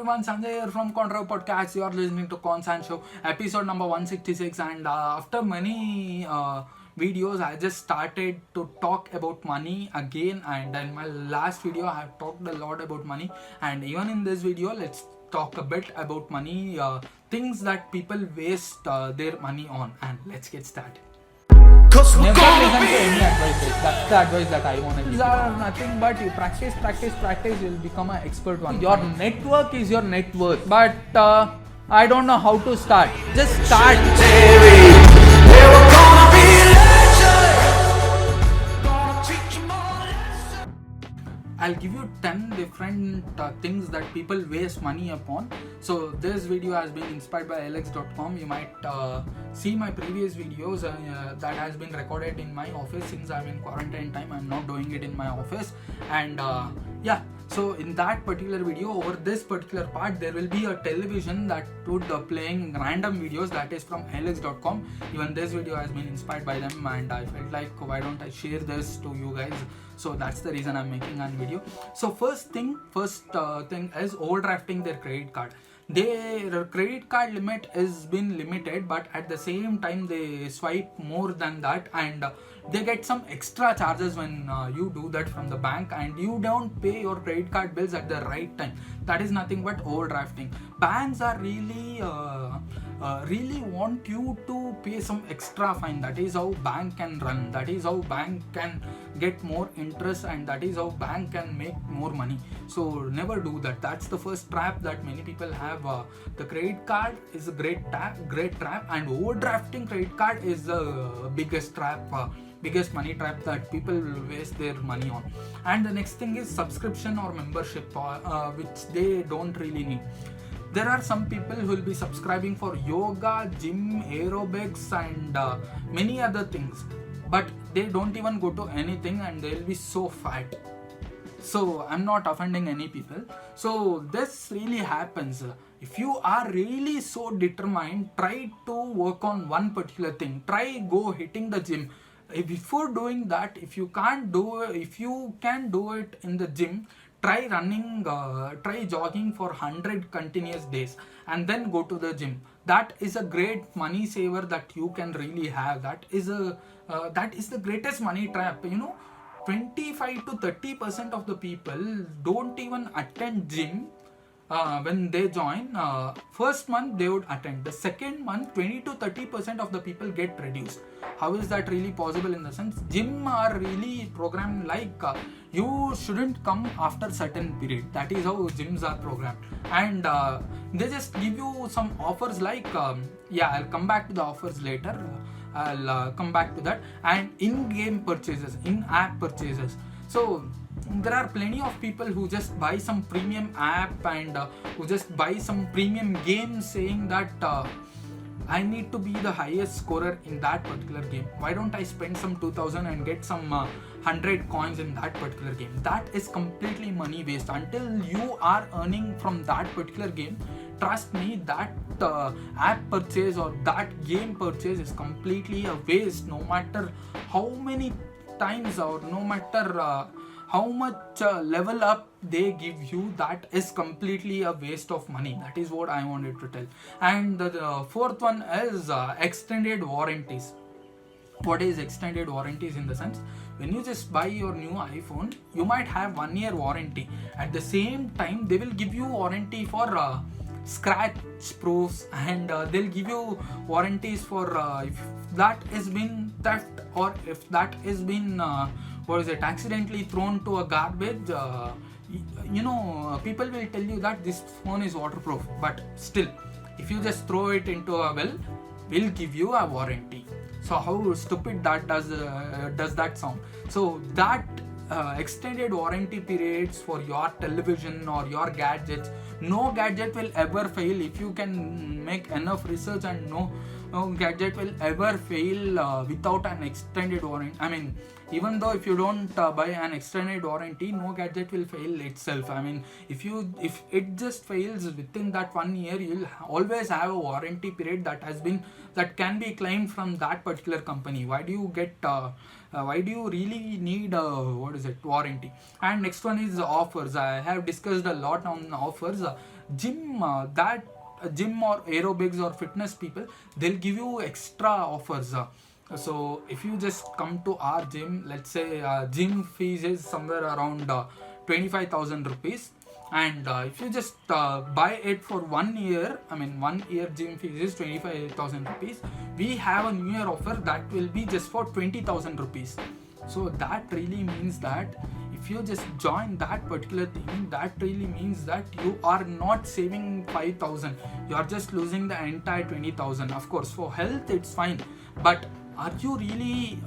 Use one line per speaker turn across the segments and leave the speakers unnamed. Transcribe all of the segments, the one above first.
everyone, Sanjay here from Contra Podcast. You are listening to Consan Show, episode number 166. And after many videos, I just started to talk about money again. And in my last video, I have talked a lot about money. And even in this video, let's talk a bit about money, things that people waste their money on. And let's get started. Never listen to any advice. That's the advice that I want to give. These are nothing but you practice, you'll become an expert one. Your network is your net worth. But I don't know how to start. Just start. I'll give you 10 different things that people waste money upon. So this video has been inspired by alex.com. You might see my previous videos that has been recorded in my office. Since I'm in quarantine time, I'm not doing it in my office. And yeah, so in that particular video, over this particular part, there will be a television that would playing random videos that is from alex.com. Even this video has been inspired by them, and I felt like why don't I share this to you guys. So that's the reason I'm making a video. So first thing is overdrafting their credit card. Their credit card limit is been limited, but at the same time they swipe more than that, and they get some extra charges when you do that from the bank, and you don't pay your credit card bills at the right time. That is nothing but overdrafting. Banks are really want you to pay some extra fine. That is how bank can run. That is how bank can get more interest, and that is how bank can make more money. So never do that. That's the first trap that many people have. The credit card is a great trap, and overdrafting credit card is the biggest trap. Biggest money trap that people waste their money on. And the next thing is subscription or membership, which they don't really need. There are some people who will be subscribing for yoga, gym, aerobics, and many other things, but they don't even go to anything, and they'll be so fat. So I'm not offending any people. So this really happens. If you are really so determined, try to work on one particular thing. Try go hitting the gym. Before doing that, if you can do it in the gym, try running, try jogging for 100 continuous days, and then go to the gym. That is a great money saver that you can really have. That is the greatest money trap. 25 to 30% of the people don't even attend gym. When they join, first month they would attend. The second month, 20 to 30% of the people get reduced. How is that really possible? In the sense, gym are really programmed like you shouldn't come after certain period. That is how gyms are programmed, and they just give you some offers like I'll come back to the offers later. I'll come back to that. And in-game purchases, in-app purchases. So there are plenty of people who just buy some premium app and who just buy some premium game, saying that I need to be the highest scorer in that particular game. Why don't I spend some 2000 and get some 100 coins in that particular game? That is completely money waste. Until you are earning from that particular game, trust me, that app purchase or that game purchase is completely a waste. No matter how many times or no matter how much level up they give you, that is completely a waste of money. That is what I wanted to tell. And the fourth one is extended warranties. What is extended warranties? In the sense, when you just buy your new iPhone, you might have 1 year warranty. At the same time, they will give you warranty for scratch proofs, and they'll give you warranties for if that has been theft, or if that has been accidentally thrown to a garbage. People will tell you that this phone is waterproof, but still, if you just throw it into a well, we'll give you a warranty. So how stupid that does that sound? So that extended warranty periods for your television or your gadgets, no gadget will ever fail. If you can make enough research, and no gadget will ever fail without an extended warranty. I mean, even though if you don't buy an extended warranty, no gadget will fail itself. I mean, if it just fails within that 1 year, you'll always have a warranty period that can be claimed from that particular company. Why do you really need warranty? And next one is offers. I have discussed a lot on offers. gym or aerobics or fitness people, they'll give you extra offers. So if you just come to our gym, let's say gym fees is somewhere around 25,000 rupees, and if you just buy it for 1 year, I mean 1 year gym fees is 25,000 rupees, we have a new year offer that will be just for 20,000 rupees. So that really means that if you just join that particular thing, that really means that you are not saving 5,000, you are just losing the entire 20,000. Of course for health it's fine, but are you really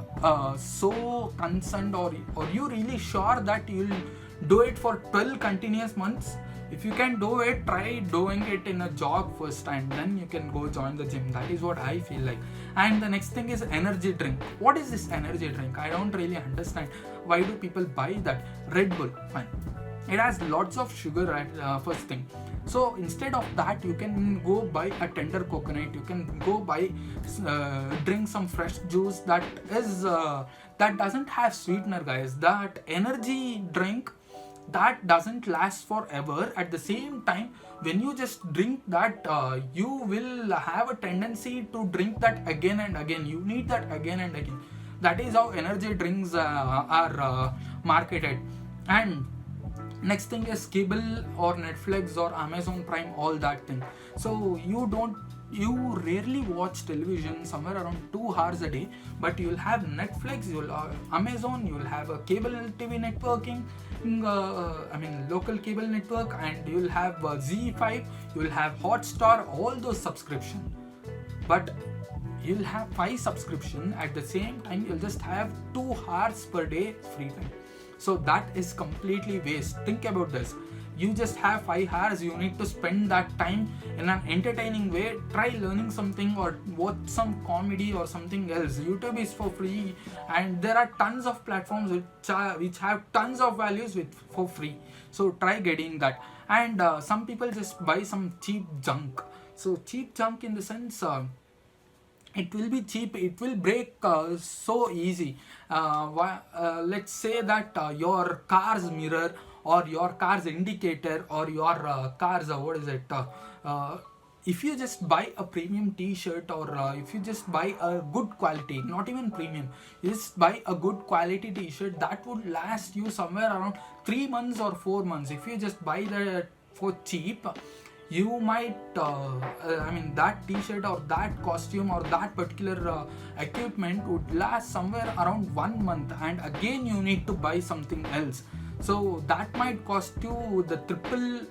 so concerned, or you really sure that you'll do it for 12 continuous months? If you can do it, try doing it in a jog first, and then you can go join the gym. That is what I feel like. And the next thing is energy drink. What is this energy drink? I don't really understand. Why do people buy that? Red Bull, fine, it has lots of sugar at first thing. So instead of that, you can go buy a tender coconut, you can go buy drink some fresh juice that is that doesn't have sweetener, guys. That energy drink, that doesn't last forever. At the same time, when you just drink that, you will have a tendency to drink that again and again. You need that again and again. That is how energy drinks are marketed. And next thing is cable or Netflix or Amazon Prime, all that thing. So you rarely watch television, somewhere around 2 hours a day, but you'll have Netflix, you'll Amazon, you'll have a cable TV networking, local cable network, and you'll have Z5, you'll have Hotstar, all those subscription. But you'll have 5 subscription at the same time, you'll just have 2 hours per day free time. So that is completely waste. Think about this. You just have 5 hours, you need to spend that time in an entertaining way. Try learning something or watch some comedy or something else. YouTube is for free, and there are tons of platforms which have tons of values for free. So try getting that. And some people just buy some cheap junk. So cheap junk in the sense, it will be cheap, it will break so easy. Let's say that your car's mirror or your car's indicator or your car's if you just buy a premium t-shirt, or if you just buy a good quality, not even premium, you just buy a good quality t-shirt, that would last you somewhere around 3 months or 4 months. If you just buy that for cheap, you might that t-shirt or that costume or that particular equipment would last somewhere around 1 month, and again you need to buy something else. So that might cost you the triple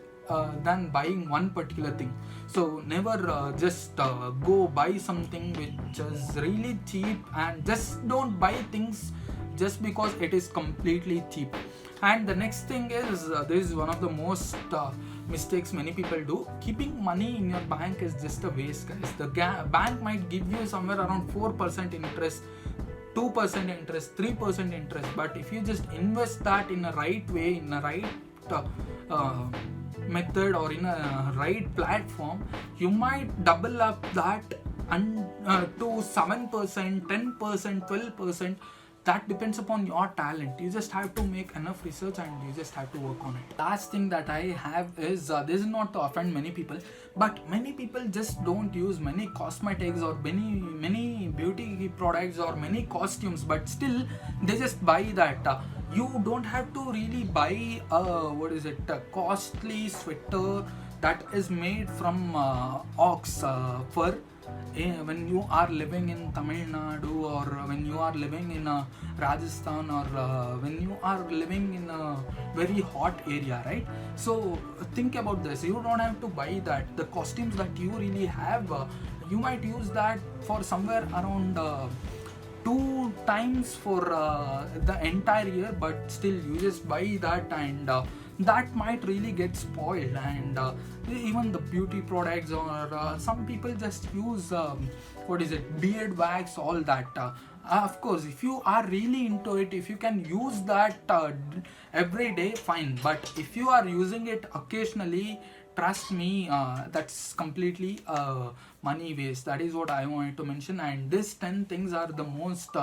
than buying one particular thing. So never just go buy something which is really cheap, and just don't buy things just because it is completely cheap. And the next thing is, this is one of the most mistakes many people do. Keeping money in your bank is just a waste, guys. The bank might give you somewhere around 4% interest, 2% interest, 3% interest, but if you just invest that in a right way, in a right method, or in a right platform, you might double up that to 7%, 10%, 12%. That depends upon your talent. You just have to make enough research and you just have to work on it. Last thing that I have is, this is not to offend many people, but many people just don't use many cosmetics or many beauty products or many costumes, but still they just buy that. You don't have to really buy a costly sweater that is made from ox fur when you are living in Tamil Nadu, or when you are living in Rajasthan, or when you are living in a very hot area, right? So think about this. You don't have to buy that. The costumes that you really have, you might use that for somewhere around 2 times for the entire year, but still you just buy that, and that might really get spoiled. And even the beauty products, or some people just use beard wax, all that. Of course, if you are really into it, if you can use that every day, fine. But if you are using it occasionally, trust me, that's completely money waste. That is what I wanted to mention. And these 10 things are the most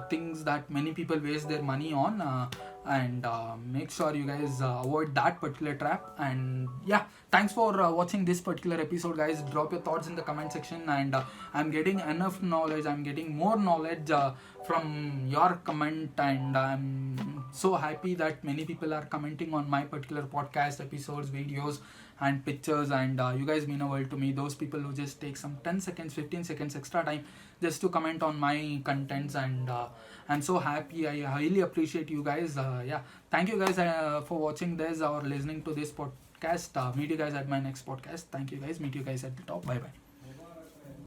things that many people waste their money on, and make sure you guys avoid that particular trap. And yeah, thanks for watching this particular episode, guys. Drop your thoughts in the comment section, and I'm getting enough knowledge, I'm getting more knowledge from your comment, and I'm so happy that many people are commenting on my particular podcast episodes, videos, and pictures. And you guys mean a world to me, those people who just take some 10 seconds, 15 seconds extra time just to comment on my contents. And I'm so happy, I highly appreciate you guys. Yeah, thank you guys for watching this or listening to this podcast. Meet you guys at my next podcast. Thank you guys, meet you guys at the top. Bye bye.